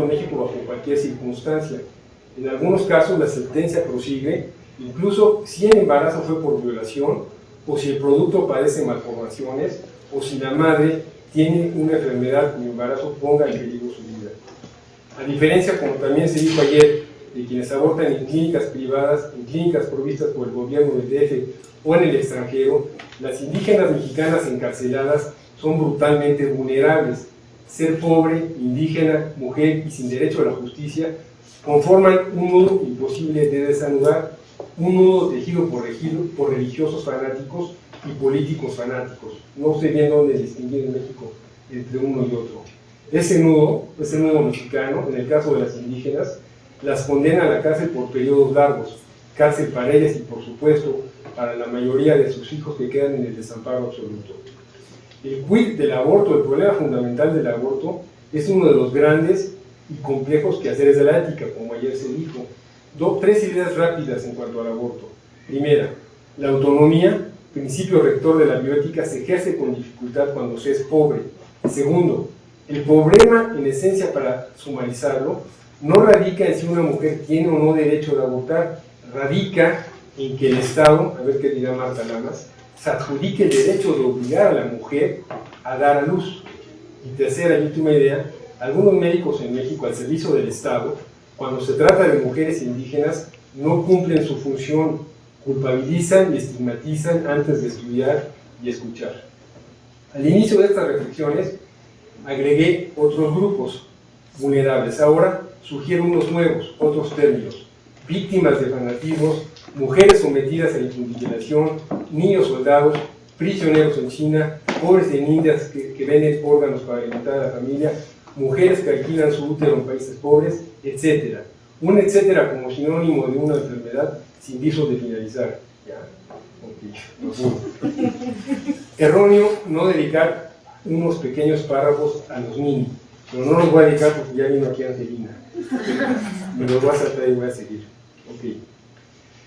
en México bajo cualquier circunstancia. En algunos casos la sentencia prosigue, incluso si el embarazo fue por violación, o si el producto padece malformaciones, o si la madre tiene una enfermedad cuyo embarazo ponga en peligro su vida. A diferencia, como también se dijo ayer, de quienes abortan en clínicas privadas, en clínicas provistas por el gobierno del DF o en el extranjero, las indígenas mexicanas encarceladas son brutalmente vulnerables. Ser pobre, indígena, mujer y sin derecho a la justicia conforman un nudo imposible de desanudar, un nudo tejido por religiosos fanáticos y políticos fanáticos. No sé bien dónde distinguir en México entre uno y otro. Ese nudo mexicano, en el caso de las indígenas, las condena a la cárcel por periodos largos, cárcel para ellas y por supuesto para la mayoría de sus hijos que quedan en el desamparo absoluto. El quid del aborto, el problema fundamental del aborto, es uno de los grandes y complejos quehaceres de la ética, como ayer se dijo. Tres ideas rápidas en cuanto al aborto. Primera, la autonomía, principio rector de la bioética, se ejerce con dificultad cuando se es pobre. Segundo, el problema en esencia, para sumarizarlo, no radica en si una mujer tiene o no derecho de abortar, radica en que el Estado, a ver qué dirá Marta Lamas, se adjudique el derecho de obligar a la mujer a dar a luz. Y tercera y última idea, algunos médicos en México al servicio del Estado, cuando se trata de mujeres indígenas, no cumplen su función, culpabilizan y estigmatizan antes de estudiar y escuchar. Al inicio de estas reflexiones, agregué otros grupos vulnerables. Ahora sugiero unos nuevos, otros términos: víctimas de fanatismos, mujeres sometidas a la intimidación, niños soldados, prisioneros en China, pobres en Indias que venden órganos para alimentar a la familia, mujeres que alquilan su útero en países pobres, etc. Un etcétera como sinónimo de una enfermedad sin visos de finalizar. ¿Ya? Okay. Erróneo no dedicar unos pequeños párrafos a los niños, pero no los voy a dedicar porque ya vino aquí Angelina. Me los voy a saltar y voy a seguir. Okay.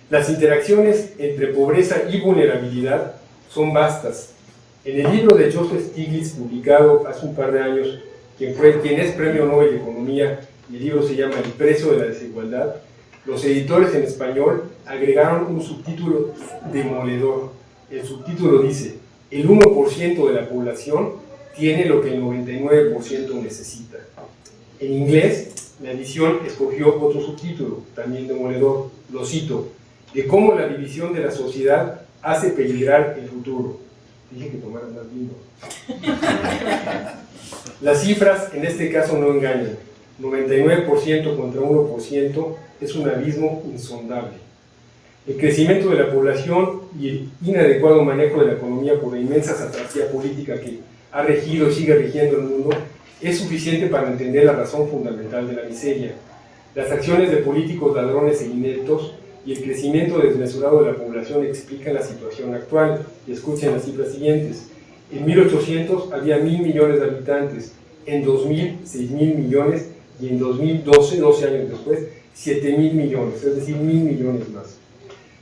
Las interacciones entre pobreza y vulnerabilidad son vastas. En el libro de Joseph Stiglitz, publicado hace un par de años, quien es Premio Nobel de Economía, y el libro se llama El precio de la desigualdad, los editores en español agregaron un subtítulo demoledor. El subtítulo dice: el 1% de la población tiene lo que el 99% necesita. En inglés, la edición escogió otro subtítulo, también demoledor, lo cito: de cómo la división de la sociedad hace peligrar el futuro. Dije que tomaran más vino. Las cifras en este caso no engañan. 99% contra 1% es un abismo insondable. El crecimiento de la población y el inadecuado manejo de la economía por la inmensa satrapía política que ha regido y sigue rigiendo el mundo es suficiente para entender la razón fundamental de la miseria. Las acciones de políticos ladrones e ineptos y el crecimiento desmesurado de la población explican la situación actual. Y escuchen las cifras siguientes. En 1800 había 1.000 millones de habitantes, en 2000 6.000 millones y en 2012, 12 años después, 7.000 millones, es decir, 1.000 millones más.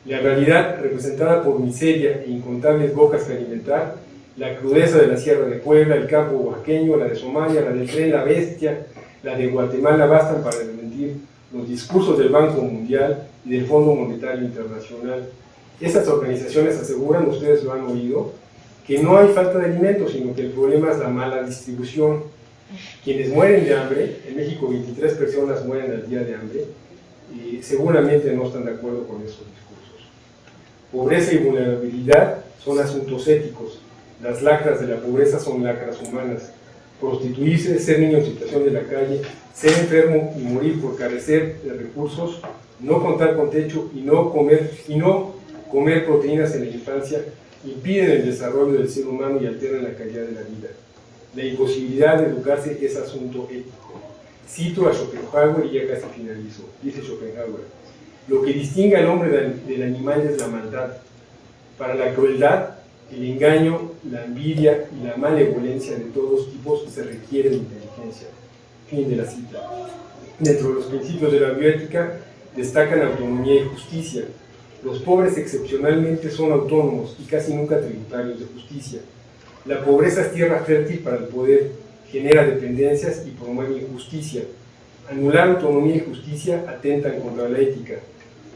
La realidad, representada por miseria e incontables bocas que alimentar, la crudeza de la Sierra de Puebla, el campo oaxaqueño, la de Somalia, la del tren, la bestia, la de Guatemala, bastan para desmentir los discursos del Banco Mundial y del Fondo Monetario Internacional. Estas organizaciones aseguran, ustedes lo han oído, que no hay falta de alimentos, sino que el problema es la mala distribución. Quienes mueren de hambre, en México 23 personas mueren al día de hambre, y seguramente no están de acuerdo con esos discursos. Pobreza y vulnerabilidad son asuntos éticos. Las lacras de la pobreza son lacras humanas. Prostituirse, ser niño en situación de la calle, ser enfermo y morir por carecer de recursos, no contar con techo y no comer proteínas en la infancia impiden el desarrollo del ser humano y alteran la calidad de la vida. La imposibilidad de educarse es asunto ético. Cito a Schopenhauer y ya casi finalizo. Dice Schopenhauer: lo que distingue al hombre del animal es la maldad. Para la crueldad, el engaño, la envidia y la malevolencia de todos tipos se requiere de inteligencia. Fin de la cita. Dentro de los principios de la bioética destacan autonomía y justicia. Los pobres excepcionalmente son autónomos y casi nunca tributarios de justicia. La pobreza es tierra fértil para el poder, genera dependencias y promueve injusticia. Anular autonomía y justicia atentan contra la ética.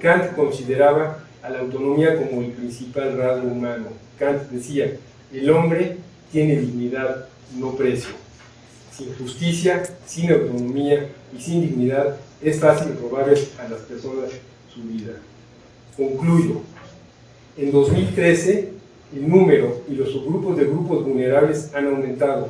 Kant consideraba a la autonomía como el principal rasgo humano. Kant decía, el hombre tiene dignidad, no precio. Sin justicia, sin autonomía y sin dignidad es fácil robarles a las personas su vida. Concluyo. En 2013, el número y los subgrupos de grupos vulnerables han aumentado.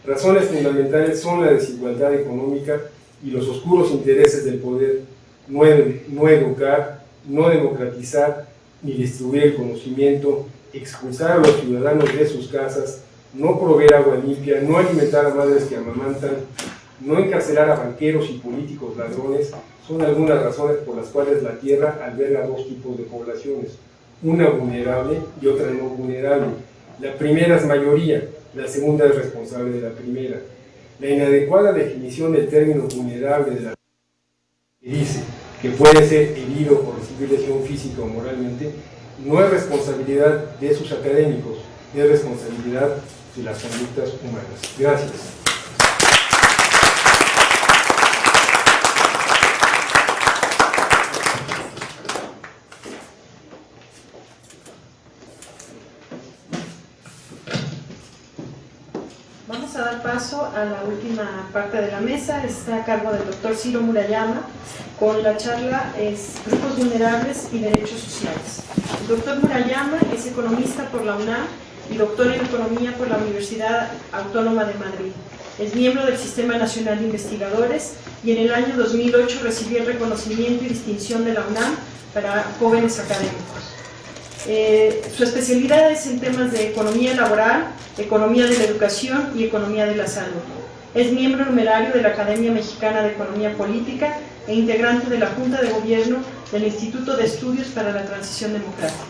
Razones fundamentales son la desigualdad económica y los oscuros intereses del poder, no educar, no democratizar ni distribuir el conocimiento, expulsar a los ciudadanos de sus casas, no proveer agua limpia, no alimentar a madres que amamantan, no encarcelar a banqueros y políticos ladrones, son algunas razones por las cuales la Tierra alberga dos tipos de poblaciones, una vulnerable y otra no vulnerable. La primera es mayoría, la segunda es responsable de la primera. La inadecuada definición del término vulnerable de la que dice que puede ser herido por recibir lesión física o moralmente, no es responsabilidad de sus académicos, es responsabilidad de las conductas humanas. Gracias. Vamos a dar paso a la última parte de la mesa. Está a cargo del doctor Ciro Murayama, con la charla es Grupos Vulnerables y Derechos Sociales. El doctor Murayama es economista por la UNAM y doctor en Economía por la Universidad Autónoma de Madrid. Es miembro del Sistema Nacional de Investigadores y en el año 2008 recibió el reconocimiento y distinción de la UNAM para jóvenes académicos. Su especialidad es en temas de economía laboral, economía de la educación y economía de la salud. Es miembro numerario de la Academia Mexicana de Economía Política e integrante de la Junta de Gobierno del Instituto de Estudios para la Transición Democrática.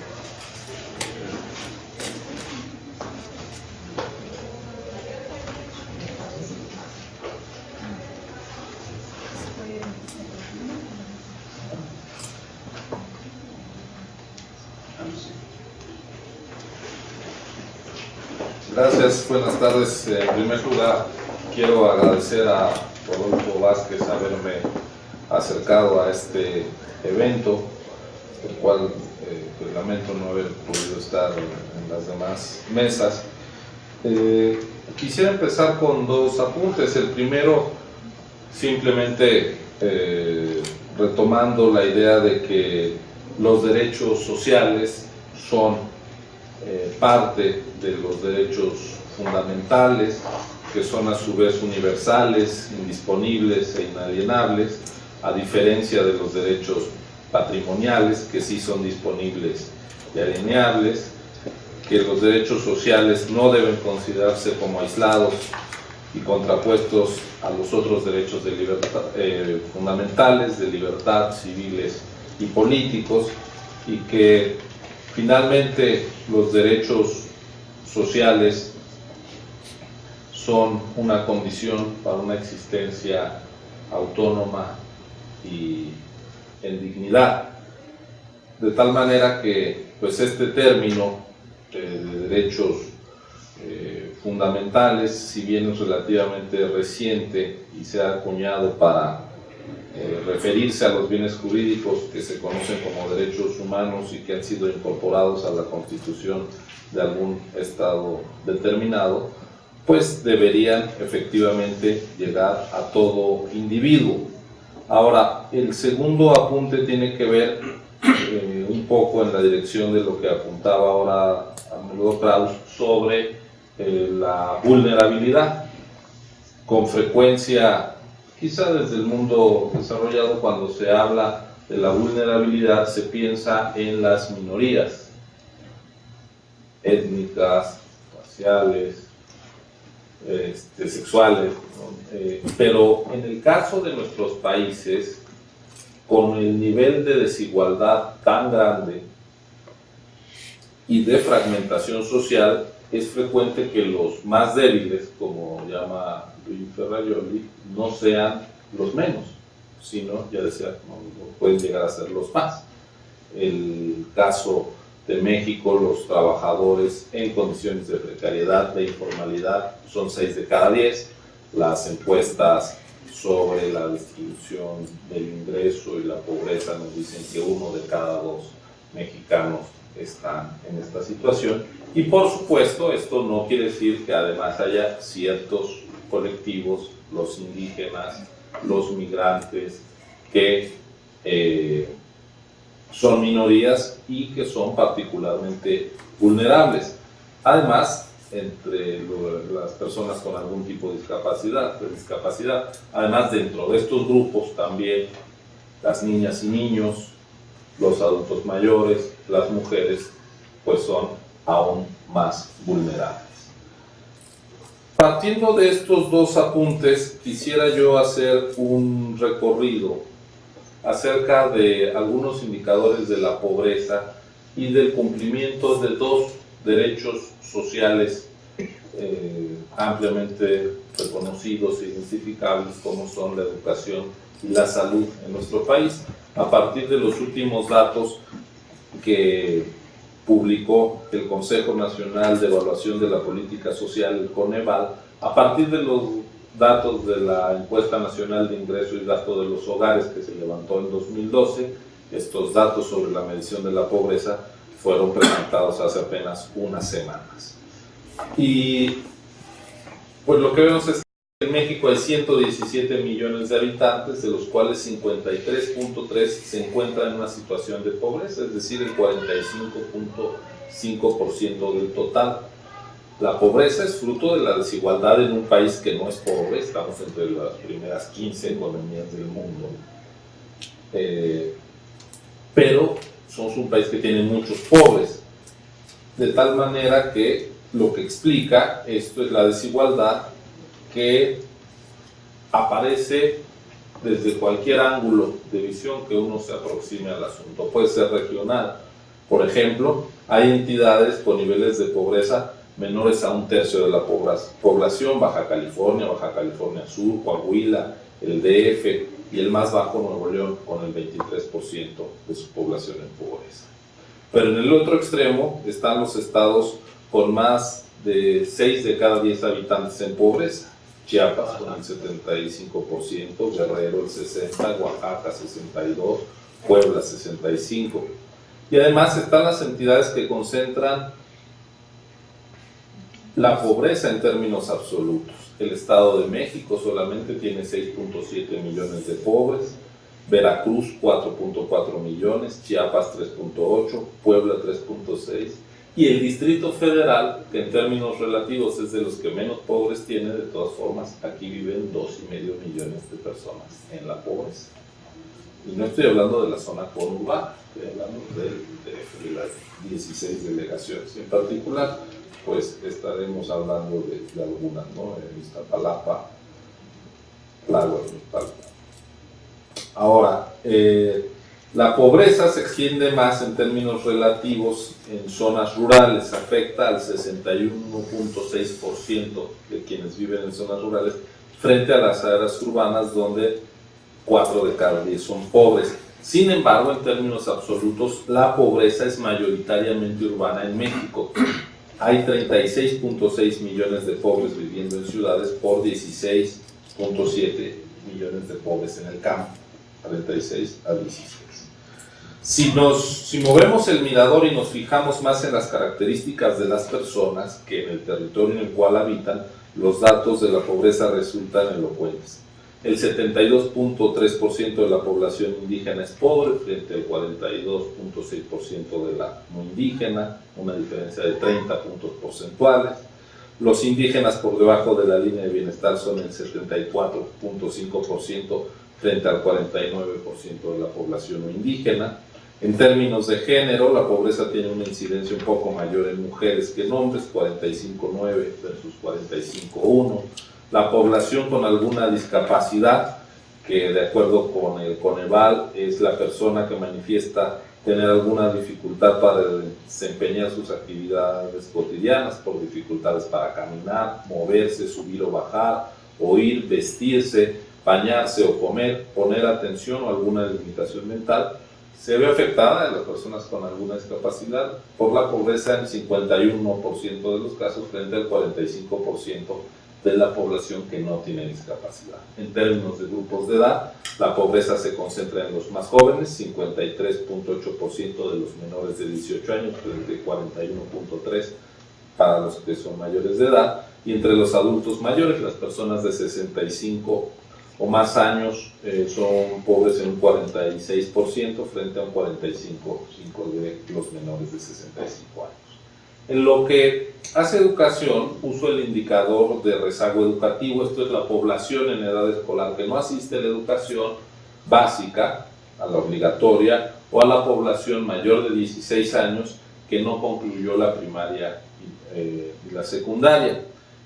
Gracias, buenas tardes. En primer lugar, quiero agradecer a Rodolfo Vázquez haberme acercado a este evento, el cual pues, lamento no haber podido estar en las demás mesas. Quisiera empezar con dos apuntes. El primero, simplemente retomando la idea de que los derechos sociales son parte de los derechos fundamentales, que son a su vez universales, indisponibles e inalienables, a diferencia de los derechos patrimoniales, que sí son disponibles y alienables, que los derechos sociales no deben considerarse como aislados y contrapuestos a los otros derechos de libertad, fundamentales, de libertad, civiles y políticos, y que finalmente los derechos sociales son una condición para una existencia autónoma y en dignidad, de tal manera que pues este término de derechos fundamentales, si bien es relativamente reciente y se ha acuñado para referirse a los bienes jurídicos que se conocen como derechos humanos y que han sido incorporados a la Constitución de algún Estado determinado, pues deberían efectivamente llegar a todo individuo. Ahora, el segundo apunte tiene que ver un poco en la dirección de lo que apuntaba ahora Amelio Kraus sobre la vulnerabilidad. Con frecuencia, quizá desde el mundo desarrollado, cuando se habla de la vulnerabilidad se piensa en las minorías étnicas, raciales, sexuales, ¿no? Pero en el caso de nuestros países, con el nivel de desigualdad tan grande y de fragmentación social, es frecuente que los más débiles, como llama Luis Ferrajoli, no sean los menos, sino, ya decía, no pueden llegar a ser los más. El caso de México, los trabajadores en condiciones de precariedad, de informalidad, son 6 de cada 10. Las encuestas sobre la distribución del ingreso y la pobreza nos dicen que 1 de cada 2 mexicanos están en esta situación. Y por supuesto, esto no quiere decir que además haya ciertos colectivos, los indígenas, los migrantes, que son minorías y que son particularmente vulnerables. Además, entre las personas con algún tipo de discapacidad. Además, dentro de estos grupos también las niñas y niños, los adultos mayores, las mujeres, pues son aún más vulnerables. Partiendo de estos dos apuntes, quisiera yo hacer un recorrido acerca de algunos indicadores de la pobreza y del cumplimiento de dos derechos sociales ampliamente reconocidos e identificables, como son la educación y la salud en nuestro país, a partir de los últimos datos que publicó el Consejo Nacional de Evaluación de la Política Social, el Coneval, a partir de los datos de la Encuesta Nacional de Ingreso y Gasto de los Hogares que se levantó en 2012. Estos datos sobre la medición de la pobreza fueron presentados hace apenas unas semanas. Y pues lo que vemos es que en México hay 117 millones de habitantes, de los cuales 53.3 se encuentran en una situación de pobreza, es decir, el 45.5% del total. La pobreza es fruto de la desigualdad en un país que no es pobre, estamos entre las primeras 15 economías del mundo, pero somos un país que tiene muchos pobres, de tal manera que lo que explica esto es la desigualdad que aparece desde cualquier ángulo de visión que uno se aproxime al asunto. Puede ser regional, por ejemplo, hay entidades con niveles de pobreza menores a 1/3 de la población, Baja California Sur, Coahuila, el DF y el más bajo Nuevo León, con el 23% de su población en pobreza. Pero en el otro extremo están los estados con más de 6 de cada 10 habitantes en pobreza: Chiapas con el 75%, Guerrero el 60%, Oaxaca 62%, Puebla 65%. Y además están las entidades que concentran la pobreza en términos absolutos. El Estado de México solamente tiene 6.7 millones de pobres, Veracruz 4.4 millones, Chiapas 3.8, Puebla 3.6, y el Distrito Federal, que en términos relativos es de los que menos pobres tiene, de todas formas, aquí viven 2,5 millones de personas en la pobreza. Y no estoy hablando de la zona conurbana, estoy hablando de las 16 delegaciones. En particular, pues estaremos hablando de algunas, ¿no? En Iztapalapa, Tláhuac, Talpa. Ahora, la pobreza se extiende más en términos relativos en zonas rurales, afecta al 61.6% de quienes viven en zonas rurales, frente a las áreas urbanas, donde 4 de cada 10 son pobres. Sin embargo, en términos absolutos, la pobreza es mayoritariamente urbana en México. Hay 36.6 millones de pobres viviendo en ciudades por 16.7 millones de pobres en el campo, 36 a 16. Si movemos el mirador y nos fijamos más en las características de las personas que en el territorio en el cual habitan, los datos de la pobreza resultan elocuentes. El 72.3% de la población indígena es pobre, frente al 42.6% de la no indígena, una diferencia de 30 puntos porcentuales. Los indígenas por debajo de la línea de bienestar son el 74.5%, frente al 49% de la población no indígena. En términos de género, la pobreza tiene una incidencia un poco mayor en mujeres que en hombres, 45.9 versus 45.1. La población con alguna discapacidad, que de acuerdo con el Coneval es la persona que manifiesta tener alguna dificultad para desempeñar sus actividades cotidianas, por dificultades para caminar, moverse, subir o bajar, oír, vestirse, bañarse o comer, poner atención o alguna limitación mental, se ve afectada en las personas con alguna discapacidad por la pobreza en 51% de los casos, frente al 45% de la población que no tiene discapacidad. En términos de grupos de edad, la pobreza se concentra en los más jóvenes, 53.8% de los menores de 18 años, frente a 41.3% para los que son mayores de edad, y entre los adultos mayores, las personas de 65 o más años son pobres en un 46% frente a un 45% de los menores de 65 años. En lo que hace educación, uso el indicador de rezago educativo. Esto es la población en edad escolar que no asiste a la educación básica, a la obligatoria, o a la población mayor de 16 años que no concluyó la primaria y la secundaria.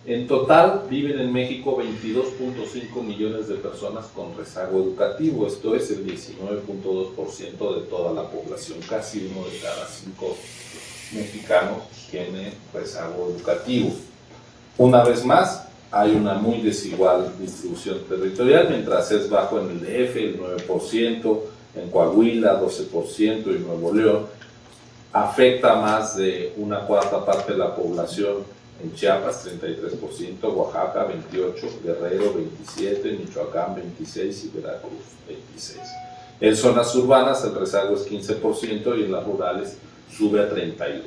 En total, viven en México 22.5 millones de personas con rezago educativo. Esto es el 19.2% de toda la población. Casi 1 de cada 5 mexicanos tiene rezago educativo. Una vez más, hay una muy desigual distribución territorial, mientras es bajo en el DF, el 9%, en Coahuila, 12%, y Nuevo León. Afecta a más de una cuarta parte de la población en Chiapas, 33%, Oaxaca, 28%, Guerrero, 27%, Michoacán, 26% y Veracruz, 26%. En zonas urbanas el rezago es 15% y en las rurales sube a 32%.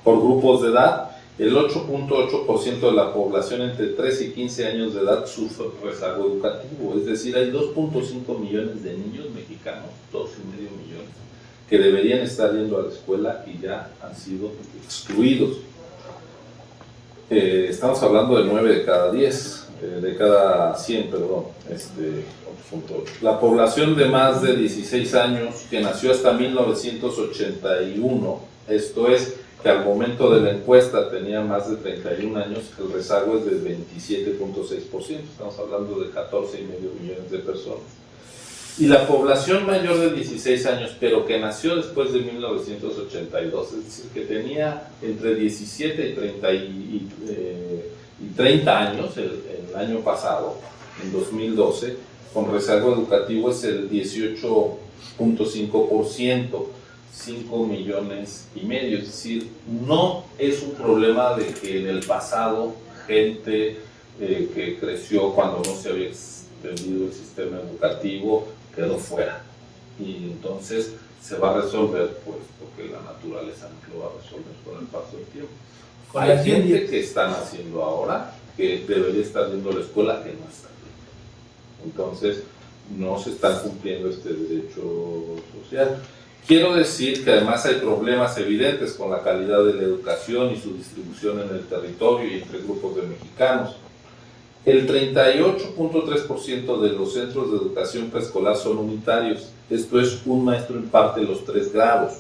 Por grupos de edad, el 8.8% de la población entre 3 y 15 años de edad sufre rezago educativo, es decir, hay 2.5 millones de niños mexicanos, 2,5 millones, que deberían estar yendo a la escuela y ya han sido excluidos. Estamos hablando de 9 de cada 10, de cada 100, perdón. La población de más de 16 años que nació hasta 1981, esto es, que al momento de la encuesta tenía más de 31 años, el rezago es del 27.6%, estamos hablando de 14,5 millones de personas. Y la población mayor de 16 años, pero que nació después de 1982, es decir, que tenía entre 17 y 30 años el año pasado, en 2012, con rezago educativo es el 18.5%, 5,5 millones, es decir, no es un problema de que en el pasado gente que creció cuando no se había extendido el sistema educativo quedó fuera, y entonces se va a resolver, pues, porque la naturaleza lo va a resolver con el paso del tiempo. Hay gente que están haciendo ahora que debería estar yendo a la escuela que no está yendo. Entonces no se está cumpliendo este derecho social. Quiero decir que además hay problemas evidentes con la calidad de la educación y su distribución en el territorio y entre grupos de mexicanos. El 38.3% de los centros de educación preescolar son unitarios, esto es, un maestro imparte los 3 grados,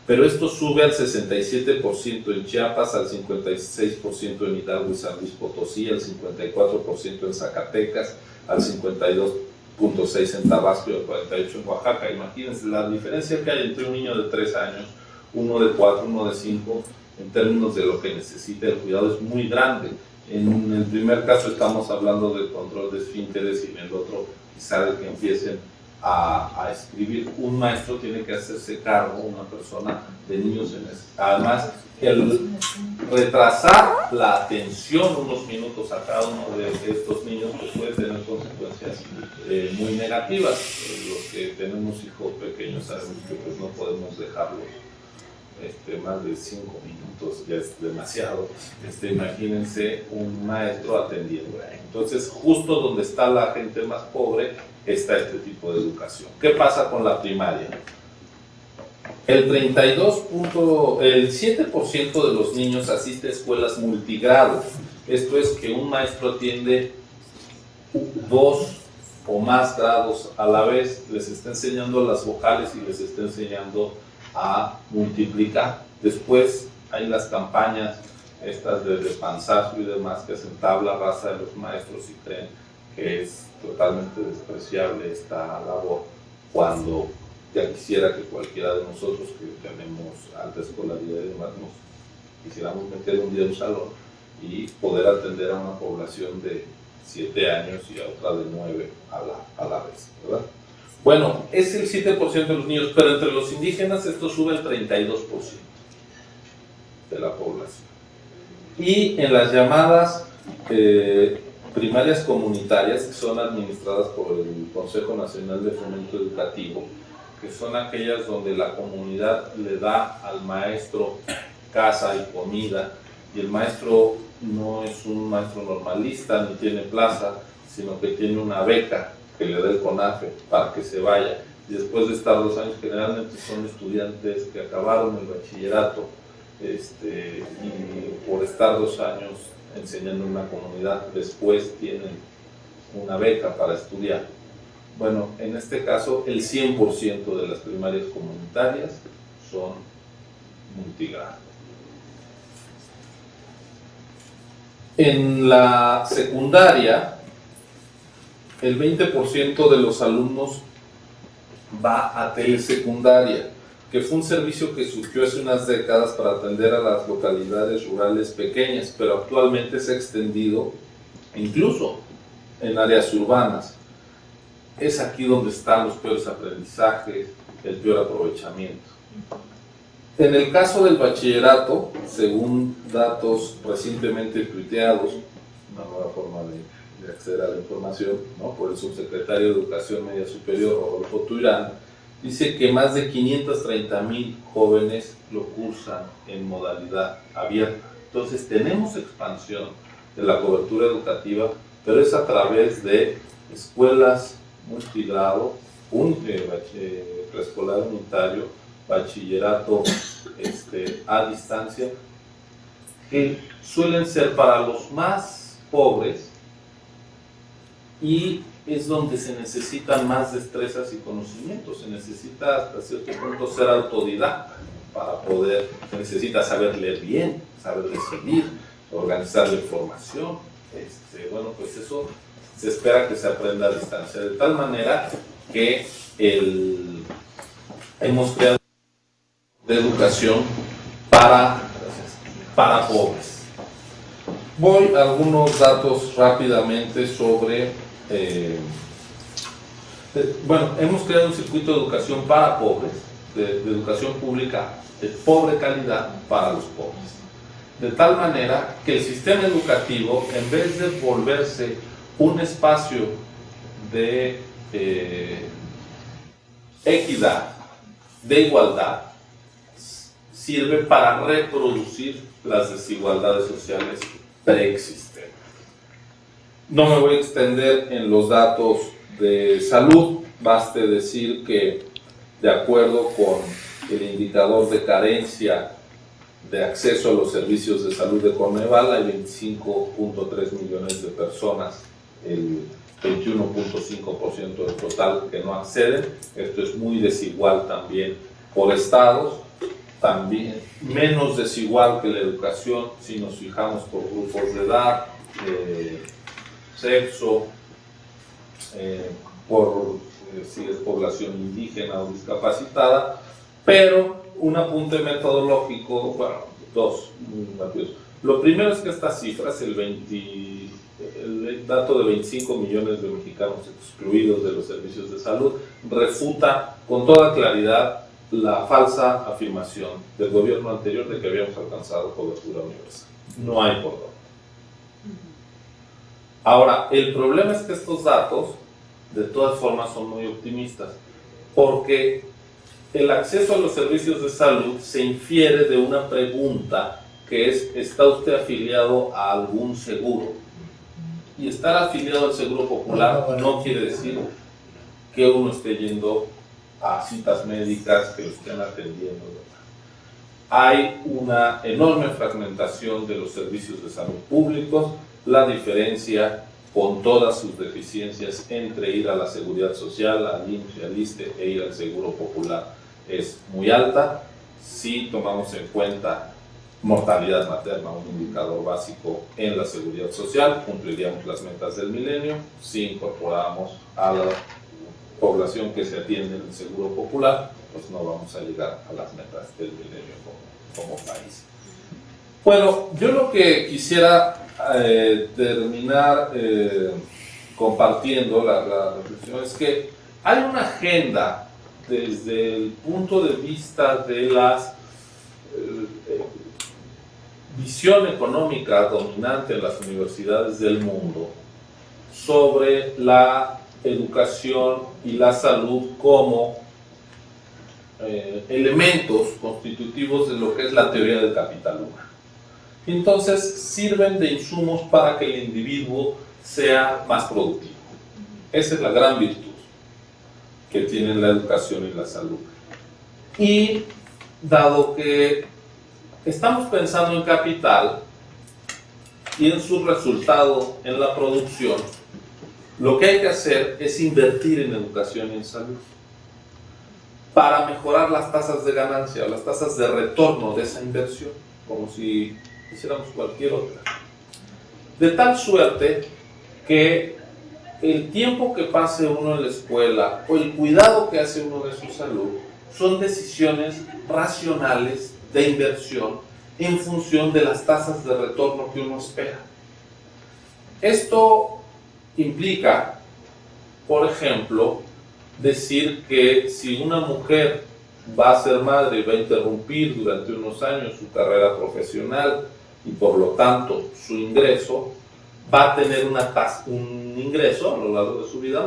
pero esto sube al 67% en Chiapas, al 56% en Hidalgo y San Luis Potosí, al 54% en Zacatecas, al 52.6% en Tabasco y al 48% en Oaxaca. Imagínense la diferencia que hay entre un niño de 3 años, uno de 4, uno de 5, en términos de lo que necesita el cuidado es muy grande. En el primer caso estamos hablando del control de esfínteres y en el otro quizá de que empiecen a escribir. Un maestro tiene que hacerse cargo, una persona, de niños en eso. Además, el retrasar la atención unos minutos a cada uno de estos niños pues puede tener consecuencias muy negativas. Los que tenemos hijos pequeños sabemos que pues no podemos dejarlos más de 5 minutos, ya es demasiado. Imagínense un maestro atendiendo. Entonces, justo donde está la gente más pobre, está este tipo de educación. ¿Qué pasa con la primaria? El 7% de los niños asiste a escuelas multigrado. Esto es que un maestro atiende 2 o más grados a la vez, les está enseñando las vocales y les está enseñando a multiplicar. Después hay las campañas estas de panzazo y demás que hacen tabla rasa de los maestros y creen que es totalmente despreciable esta labor, cuando ya quisiera que cualquiera de nosotros que tenemos alta escolaridad y demás nos quisiéramos meter un día en un salón y poder atender a una población de 7 años y a otra de 9 a la vez, ¿verdad? Bueno, es el 7% de los niños, pero entre los indígenas esto sube al 32% de la población. Y en las llamadas primarias comunitarias, que son administradas por el Consejo Nacional de Fomento Educativo, que son aquellas donde la comunidad le da al maestro casa y comida, y el maestro no es un maestro normalista ni tiene plaza, sino que tiene una beca que le da el CONAFE para que se vaya. Y después de estar 2 años, generalmente son estudiantes que acabaron el bachillerato, y por estar 2 años enseñando en una comunidad, después tienen una beca para estudiar. Bueno, en este caso, el 100% de las primarias comunitarias son multigrado. En la secundaria, el 20% de los alumnos va a telesecundaria, que fue un servicio que surgió hace unas décadas para atender a las localidades rurales pequeñas, pero actualmente se ha extendido incluso en áreas urbanas. Es aquí donde están los peores aprendizajes, el peor aprovechamiento. En el caso del bachillerato, según datos recientemente tuiteados, una nueva forma de acceder a la información, ¿no?, por el subsecretario de Educación Media Superior, Rodolfo Tuirán, dice que más de 530,000 jóvenes lo cursan en modalidad abierta. Entonces tenemos expansión de la cobertura educativa, pero es a través de escuelas multigrado, preescolar unitario, bachillerato a distancia, que suelen ser para los más pobres, y es donde se necesitan más destrezas y conocimientos. Se necesita hasta cierto punto ser autodidacta para poder, se necesita saber leer bien, saber decidir, organizar la información. Bueno, pues eso se espera que se aprenda a distancia, de tal manera que hemos creado de educación para pobres. Voy a algunos datos rápidamente sobre, hemos creado un circuito de educación para pobres, de educación pública de pobre calidad para los pobres. De tal manera que el sistema educativo, en vez de volverse un espacio de equidad, de igualdad, sirve para reproducir las desigualdades sociales preexistentes. No me voy a extender en los datos de salud, baste decir que, de acuerdo con el indicador de carencia de acceso a los servicios de salud de Coneval, hay 25.3 millones de personas, el 21.5% del total, que no acceden. Esto es muy desigual también por estados, también menos desigual que la educación si nos fijamos por grupos de edad, sexo, por si es población indígena o discapacitada, pero un apunte metodológico, bueno, dos muy rápidos. Lo primero es que estas cifras, el dato de 25 millones de mexicanos excluidos de los servicios de salud, refuta con toda claridad la falsa afirmación del gobierno anterior de que habíamos alcanzado cobertura universal. No hay por dónde. Ahora, el problema es que estos datos, de todas formas, son muy optimistas, porque el acceso a los servicios de salud se infiere de una pregunta que es: ¿está usted afiliado a algún seguro? Y estar afiliado al Seguro Popular no quiere decir que uno esté yendo a citas médicas, que lo estén atendiendo. Hay una enorme fragmentación de los servicios de salud públicos. La diferencia, con todas sus deficiencias, entre ir a la Seguridad Social, al IMSS y al ISSSTE, e ir al Seguro Popular es muy alta. Si tomamos en cuenta mortalidad materna, un indicador básico en la Seguridad Social, cumpliríamos las metas del milenio. Si incorporamos a la población que se atiende en el Seguro Popular, pues no vamos a llegar a las metas del milenio como país. Bueno, yo lo que quisiera terminar compartiendo la reflexión es que hay una agenda desde el punto de vista de visión económica dominante en las universidades del mundo sobre la educación y la salud como elementos constitutivos de lo que es la teoría del capital humano. Entonces sirven de insumos para que el individuo sea más productivo. Esa es la gran virtud que tienen la educación y la salud. Y dado que estamos pensando en capital y en su resultado en la producción, lo que hay que hacer es invertir en educación y en salud para mejorar las tasas de ganancia, las tasas de retorno de esa inversión, como si hiciéramos cualquier otra. De tal suerte que el tiempo que pase uno en la escuela o el cuidado que hace uno de su salud son decisiones racionales de inversión en función de las tasas de retorno que uno espera. Esto implica, por ejemplo, decir que si una mujer va a ser madre y va a interrumpir durante unos años su carrera profesional y por lo tanto su ingreso, va a tener un ingreso a lo largo de su vida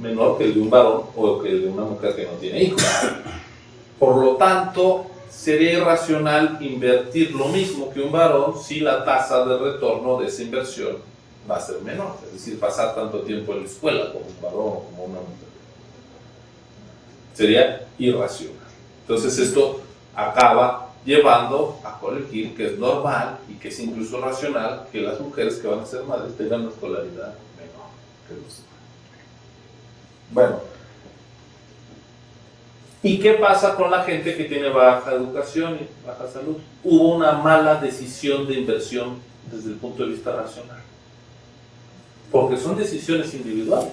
menor que el de un varón o que el de una mujer que no tiene hijos. Por lo tanto, sería irracional invertir lo mismo que un varón si la tasa de retorno de esa inversión va a ser menor, es decir, pasar tanto tiempo en la escuela como un varón o como una mujer. Sería irracional. Entonces esto acaba llevando a corregir que es normal y que es incluso racional que las mujeres que van a ser madres tengan una escolaridad menor que los demás. Bueno, ¿y qué pasa con la gente que tiene baja educación y baja salud? Hubo una mala decisión de inversión desde el punto de vista racional, porque son decisiones individuales.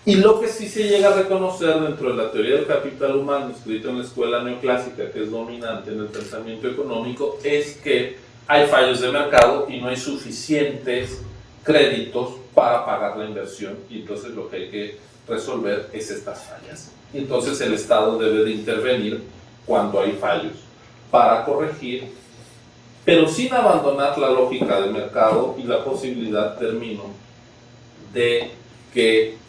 Y lo que sí se llega a reconocer dentro de la teoría del capital humano, escrita en la escuela neoclásica, que es dominante en el pensamiento económico, es que hay fallos de mercado y no hay suficientes créditos para pagar la inversión, y entonces lo que hay que resolver es estas fallas. Y entonces el Estado debe de intervenir cuando hay fallos para corregir, pero sin abandonar la lógica del mercado y la posibilidad, termino, de que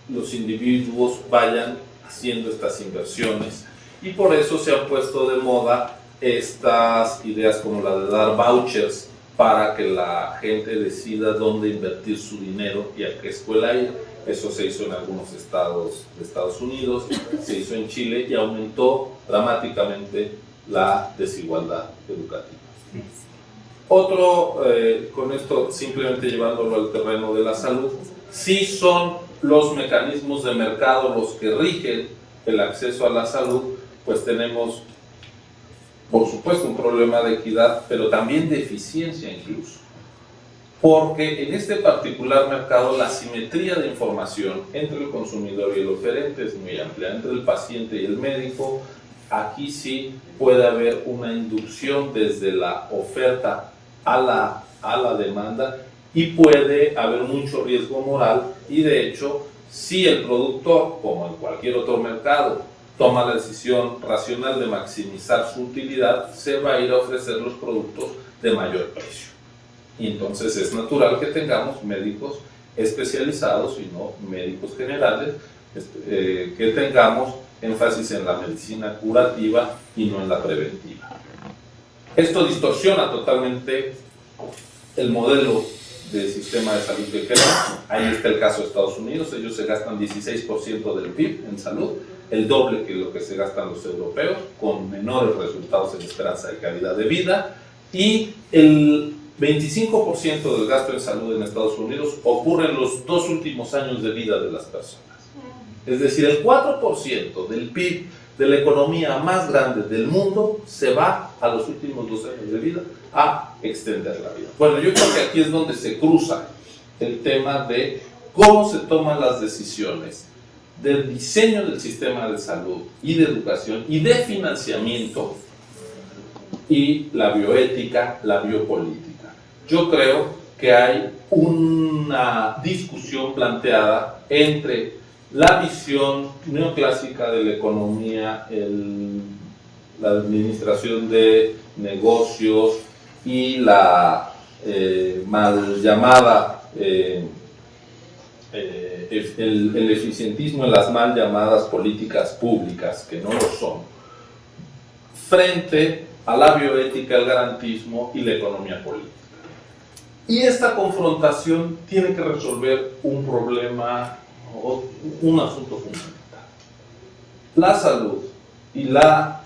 los individuos vayan haciendo estas inversiones, y por eso se han puesto de moda estas ideas como la de dar vouchers para que la gente decida dónde invertir su dinero y a qué escuela ir. Eso se hizo en algunos estados de Estados Unidos, se hizo en Chile y aumentó dramáticamente la desigualdad educativa. Otro, con esto simplemente llevándolo al terreno de la salud, sí son los mecanismos de mercado los que rigen el acceso a la salud, pues tenemos, por supuesto, un problema de equidad, pero también de eficiencia incluso. Porque en este particular mercado la simetría de información entre el consumidor y el oferente es muy amplia, entre el paciente y el médico. Aquí sí puede haber una inducción desde la oferta a la demanda, y puede haber mucho riesgo moral, y de hecho, si el productor, como en cualquier otro mercado, toma la decisión racional de maximizar su utilidad, se va a ir a ofrecer los productos de mayor precio. Y entonces es natural que tengamos médicos especializados y no médicos generales, que tengamos énfasis en la medicina curativa y no en la preventiva. Esto distorsiona totalmente el modelo de sistema de salud que queremos. Ahí está el caso de Estados Unidos. Ellos se gastan 16% del PIB en salud, el doble que lo que se gastan los europeos, con menores resultados en esperanza de calidad de vida, y el 25% del gasto en salud en Estados Unidos ocurre en los 2 últimos años de vida de las personas. Es decir, el 4% del PIB de la economía más grande del mundo se va a los últimos 2 años de vida a extender la vida. Bueno, yo creo que aquí es donde se cruza el tema de cómo se toman las decisiones del diseño del sistema de salud y de educación y de financiamiento, y la bioética, la biopolítica. Yo creo que hay una discusión planteada entre la visión neoclásica de la economía, la administración de negocios y la mal llamada, el eficientismo en las mal llamadas políticas públicas, que no lo son, frente a la bioética, el garantismo y la economía política. Y esta confrontación tiene que resolver un problema, un asunto fundamental. La salud y la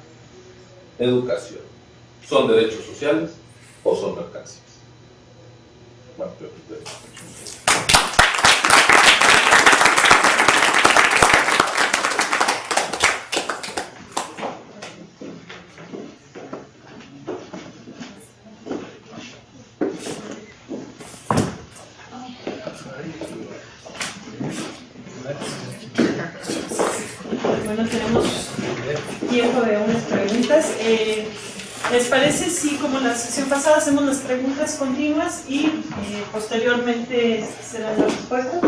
educación, ¿son derechos sociales o son mercancías? Bueno, Bueno, tenemos tiempo de unas preguntas. ¿Les parece si, como en la sesión pasada, hacemos las preguntas continuas y posteriormente serán las respuestas?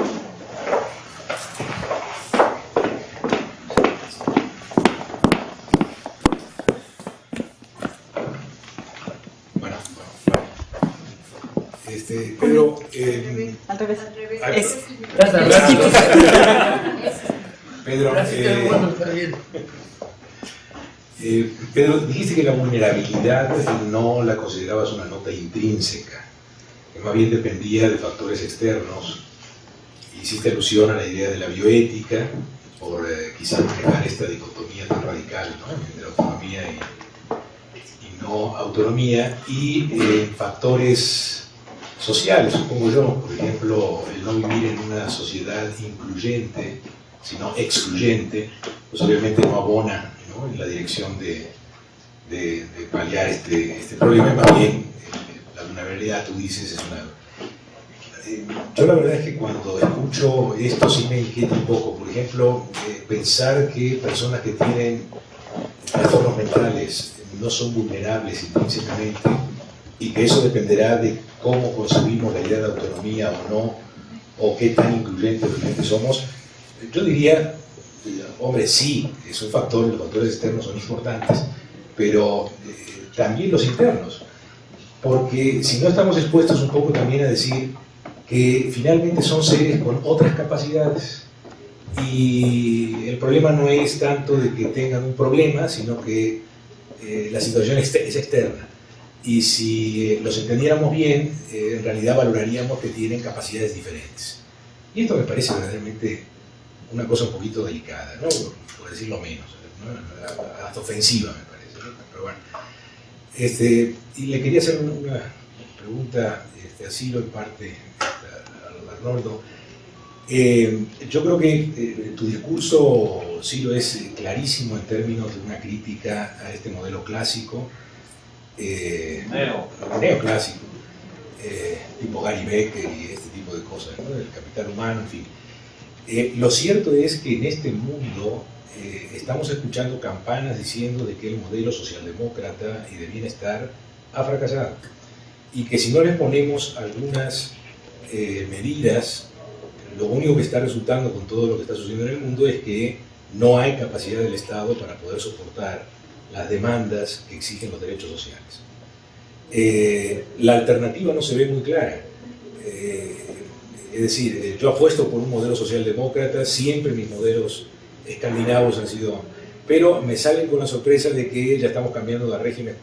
Pedro, Al revés. Pedro, Pedro, dijiste que la vulnerabilidad no la considerabas una nota intrínseca, que más bien dependía de factores externos. Hiciste alusión a la idea de la bioética, por quizá manejar esta dicotomía tan radical, ¿no?, entre autonomía y no autonomía, y factores sociales, supongo yo, por ejemplo, el no vivir en una sociedad incluyente, sino excluyente, pues obviamente no abona, ¿no?, en la dirección de paliar este problema. Más bien, la vulnerabilidad, tú dices, es una... yo la verdad es que cuando escucho esto sí me inquieta un poco. Por ejemplo, pensar que personas que tienen trastornos mentales no son vulnerables intrínsecamente y que eso dependerá de cómo concebimos la idea de autonomía o no, o qué tan incluyentes realmente somos. Yo diría, hombre, sí, es un factor, los factores externos son importantes, pero también los internos, porque si no estamos expuestos un poco también a decir que finalmente son seres con otras capacidades, y el problema no es tanto de que tengan un problema, sino que la situación es externa. Y si los entendiéramos bien, en realidad valoraríamos que tienen capacidades diferentes. Y esto me parece verdaderamente una cosa un poquito delicada, ¿no?, por decirlo menos, ¿no?, hasta ofensiva me parece, ¿no? Pero bueno, y le quería hacer una pregunta a Ciro, en parte a Arnoldo. Yo creo que tu discurso, Ciro, es clarísimo en términos de una crítica a este modelo clásico, neoclásico, tipo Gary Becker y este tipo de cosas, ¿no?, del capital humano, en fin. Lo cierto es que en este mundo estamos escuchando campanas diciendo de que el modelo socialdemócrata y de bienestar ha fracasado, y que si no le ponemos algunas medidas, lo único que está resultando con todo lo que está sucediendo en el mundo es que no hay capacidad del Estado para poder soportar las demandas que exigen los derechos sociales. La alternativa no se ve muy clara. Es decir, yo apuesto por un modelo socialdemócrata, siempre mis modelos escandinavos han sido, pero me salen con la sorpresa de que ya estamos cambiando a regímenes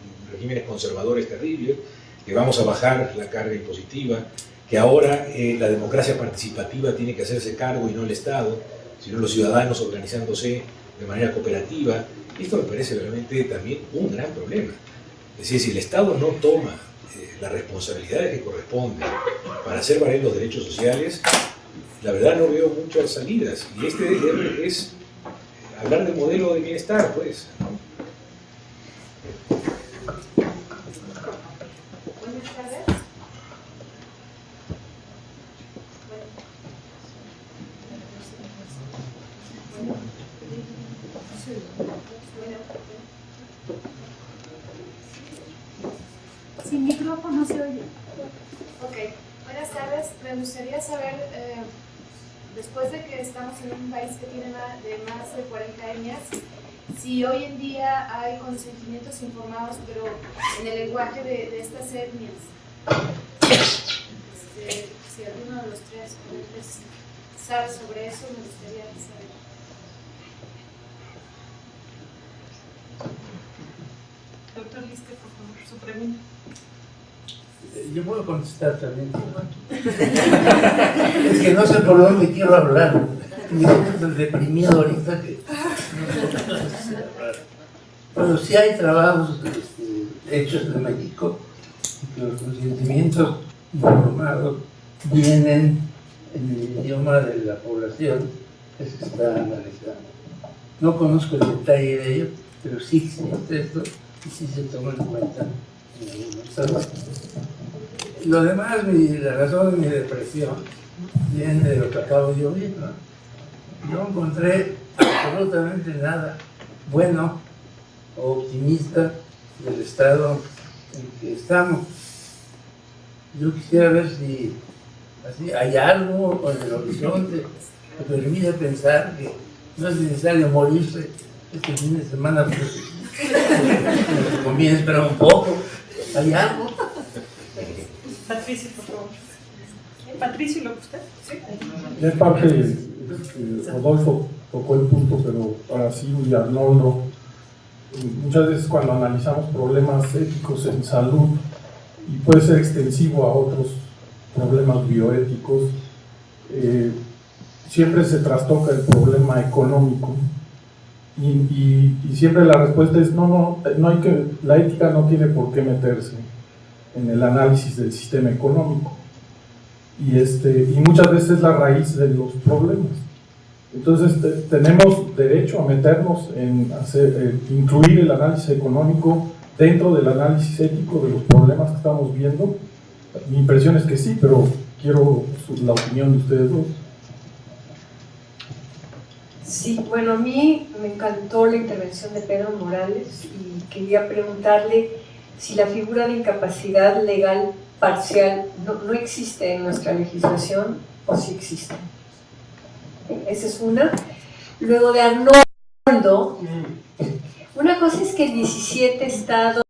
conservadores terribles, que vamos a bajar la carga impositiva, que ahora la democracia participativa tiene que hacerse cargo y no el Estado, sino los ciudadanos organizándose de manera cooperativa. Esto me parece realmente también un gran problema. Es decir, si el Estado no toma las responsabilidades que corresponden para hacer valer los derechos sociales, la verdad no veo muchas salidas. Y es hablar de modelo de bienestar, pues, ¿no? Buenas tardes. Sin micrófono se oye. Ok, buenas tardes. Me gustaría saber, después de que estamos en un país que tiene más de 40 etnias, si hoy en día hay consentimientos informados, pero en el lenguaje de estas etnias. Si alguno de los tres sabe sobre eso, me gustaría saber. Doctor Liste, por favor, su pregunta. Yo puedo contestar también. Es que no sé por dónde quiero hablar. Me siento tan deprimido ahorita que... Bueno, sí hay trabajos hechos en México, que los consentimientos informados vienen en el idioma de la población que se está analizando. No conozco el detalle de ello, pero sí existe esto y sí se toma en cuenta en algunos trabajos. Lo demás, la razón de mi depresión viene de lo que acabo de oír, ¿no? No encontré absolutamente nada bueno o optimista del estado en que estamos. Yo quisiera ver si así, hay algo en el horizonte que permite pensar que no es necesario morirse este fin de semana, pues conviene esperar un poco. ¿Hay algo? Patricio, por favor. Patricio, ¿y lo que usted? Sí. Es parte, Rodolfo tocó el punto, pero para Silvia y Arnoldo, muchas veces cuando analizamos problemas éticos en salud, y puede ser extensivo a otros problemas bioéticos, siempre se trastoca el problema económico y siempre la respuesta es no hay que, la ética no tiene por qué meterse en el análisis del sistema económico y muchas veces es la raíz de los problemas. Entonces tenemos derecho a meternos en incluir el análisis económico dentro del análisis ético de los problemas que estamos viendo. Mi impresión es que sí, pero quiero la opinión de ustedes dos. Sí, bueno, a mí me encantó la intervención de Pedro Morales y quería preguntarle si la figura de incapacidad legal parcial no existe en nuestra legislación o si existe. Esa es una. Luego de Arnoldo, una cosa es que 17 estados